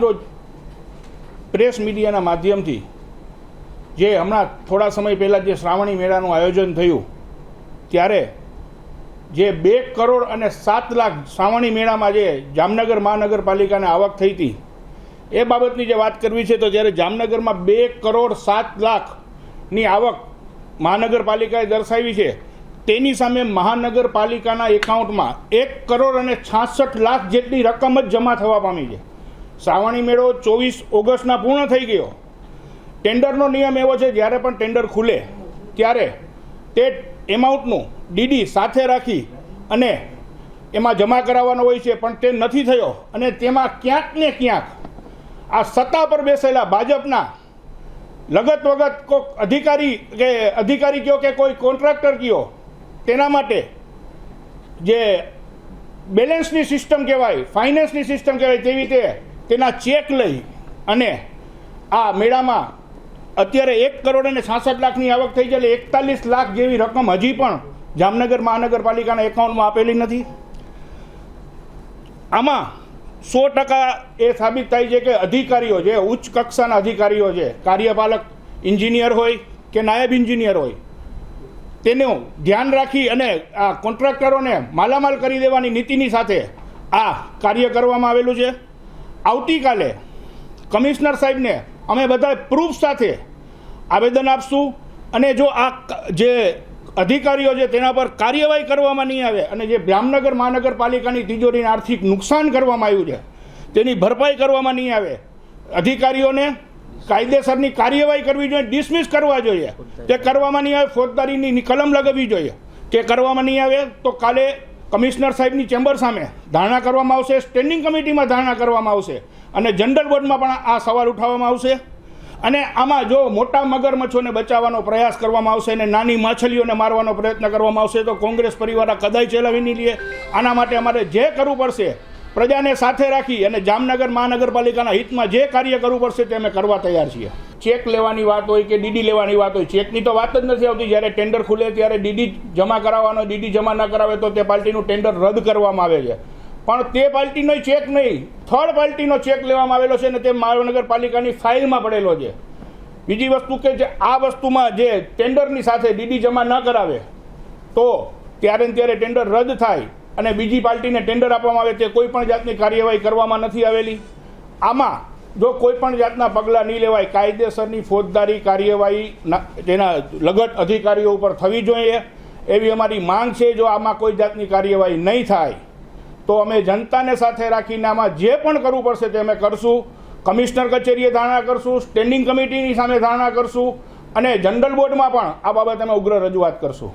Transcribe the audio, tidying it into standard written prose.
આજરોજ પ્રેસ મીડિયાના માધ્યમથી જે હમણાં થોડા સમય પહેલાં જે શ્રાવણી મેળાનું આયોજન થયું ત્યારે જે 2 કરોડ અને 7 લાખ શ્રાવણી મેળામાં જે જામનગર મહાનગરપાલિકાને આવક થઈ હતી એ બાબતની જે વાત કરવી છે તો જ્યારે જામનગરમાં 2 કરોડ 7 લાખની આવક મહાનગરપાલિકાએ દર્શાવી છે તેની સામે મહાનગરપાલિકાના એકાઉન્ટમાં 1 કરોડ અને 66 લાખ જેટલી રકમ જ જમા થવા પામી છે. શ્રાવણી મેળો 24 ઓગસ્ટના પૂર્ણ થઈ ગયો. ટેન્ડરનો નિયમ એવો છે જ્યારે પણ ટેન્ડર ખુલે ત્યારે તે એમાઉન્ટનું ડીડી સાથે રાખી અને એમાં જમા કરાવવાનો હોય છે, પણ તે નથી થયો અને તેમાં ક્યાંક ને ક્યાંક આ સત્તા પર બેસેલા ભાજપના લગત વગત કોઈ અધિકારી કયો કે કોઈ કોન્ટ્રાક્ટર કયો તેના માટે જે બેલેન્સની સિસ્ટમ કહેવાય, ફાઇનાન્સની સિસ્ટમ કહેવાય, તેવી રીતે તેના ચેક લઈ અને આ મેળામાં અત્યારે 1 કરોડ અને 66 લાખની આવક થઈ છે. 41 લાખ જેવી રકમ હજી પણ જામનગર મહાનગરપાલિકાના એકાઉન્ટમાં આપેલી નથી. આમાં 100% એ સાબિત થાય છે કે અધિકારીઓ જે ઉચ્ચ કક્ષાના અધિકારીઓ છે, કાર્યપાલક ઇન્જિનિયર હોય કે નાયબ ઇન્જિનિયર હોય, તેનું ધ્યાન રાખી અને આ કોન્ટ્રાક્ટરોને માલામાલ કરી દેવાની નીતિની સાથે આ કાર્ય કરવામાં આવેલું છે. આવતીકાલે કમિશનર સાહેબને અમે બધા પ્રૂફ સાથે આવેદન આપશું અને જો આ જે અધિકારીઓ છે તેના પર કાર્યવાહી કરવામાં નહીં આવે અને જે જામનગર મહાનગરપાલિકાની તિજોરીને આર્થિક નુકસાન કરવામાં આવ્યું છે તેની ભરપાઈ કરવામાં નહીં આવે, અધિકારીઓને કાયદેસરની કાર્યવાહી કરવી જોઈએ, ડિસમિસ કરવા જોઈએ. તે કરવામાં નહીં આવે, ફોજદારીની કલમ લગાવવી જોઈએ. તે કરવામાં નહીં આવે તો કાલે કમિશનર સાહેબની ચેમ્બર સામે ધારણા કરવામાં આવશે, સ્ટેન્ડિંગ કમિટીમાં ધારણા કરવામાં આવશે અને જનરલ બોર્ડમાં પણ આ સવાલ ઉઠાવવામાં આવશે. અને આમાં જો મોટા મગરમચ્છોને બચાવવાનો પ્રયાસ કરવામાં આવશે અને નાની માછલીઓને મારવાનો પ્રયત્ન કરવામાં આવશે તો કોંગ્રેસ પરિવાર આ કદાચ ચલાવી નહીં લે. આના માટે અમારે જે કરવું પડશે પ્રજાને સાથે રાખી અને જામનગર મહાનગરપાલિકાના હિતમાં જે કાર્ય કરવું પડશે તે અમે કરવા તૈયાર છીએ. ચેક લેવાની વાત હોય કે ડીડી લેવાની વાત હોય, ચેકની તો વાત જ નથી આવતી. જ્યારે ટેન્ડર ખુલે ત્યારે ડીડી જમા કરાવવાનો, ડીડી જમા ન કરાવે તો તે પાર્ટીનું ટેન્ડર રદ કરવામાં આવે છે. પણ તે પાર્ટીનો ચેક નહીં, થર્ડ પાર્ટીનો ચેક લેવામાં આવેલો છે અને તે મહાનગરપાલિકાની ફાઇલમાં પડેલો છે. બીજી વસ્તુ કે જે આ વસ્તુમાં જે ટેન્ડરની સાથે ડીડી જમા ન કરાવે તો ત્યારે ને ત્યારે ટેન્ડર રદ થાય અને બીજી પાર્ટીને ટેન્ડર આપવામાં આવે તે કોઈ પણ જાતની કાર્યવાહી કરવામાં નથી આવેલી. આમાં જો કોઈ પણ જાતના પગલાં નહીં લેવાય, કાયદેસરની ફોજદારી કાર્યવાહી તેના લગત અધિકારીઓ ઉપર થવી જોઈએ એવી અમારી માંગ છે. જો આમાં કોઈ જાતની કાર્યવાહી નહીં થાય તો અમે જનતાને સાથે રાખીને આમાં જે પણ કરવું પડશે તે અમે કરશું. કમિશનર કચેરીએ ધારણા કરશું, સ્ટેન્ડિંગ કમિટીની સામે ધારણા કરશું અને જનરલ બોર્ડમાં પણ આ બાબતે અમે ઉગ્ર રજૂઆત કરશું.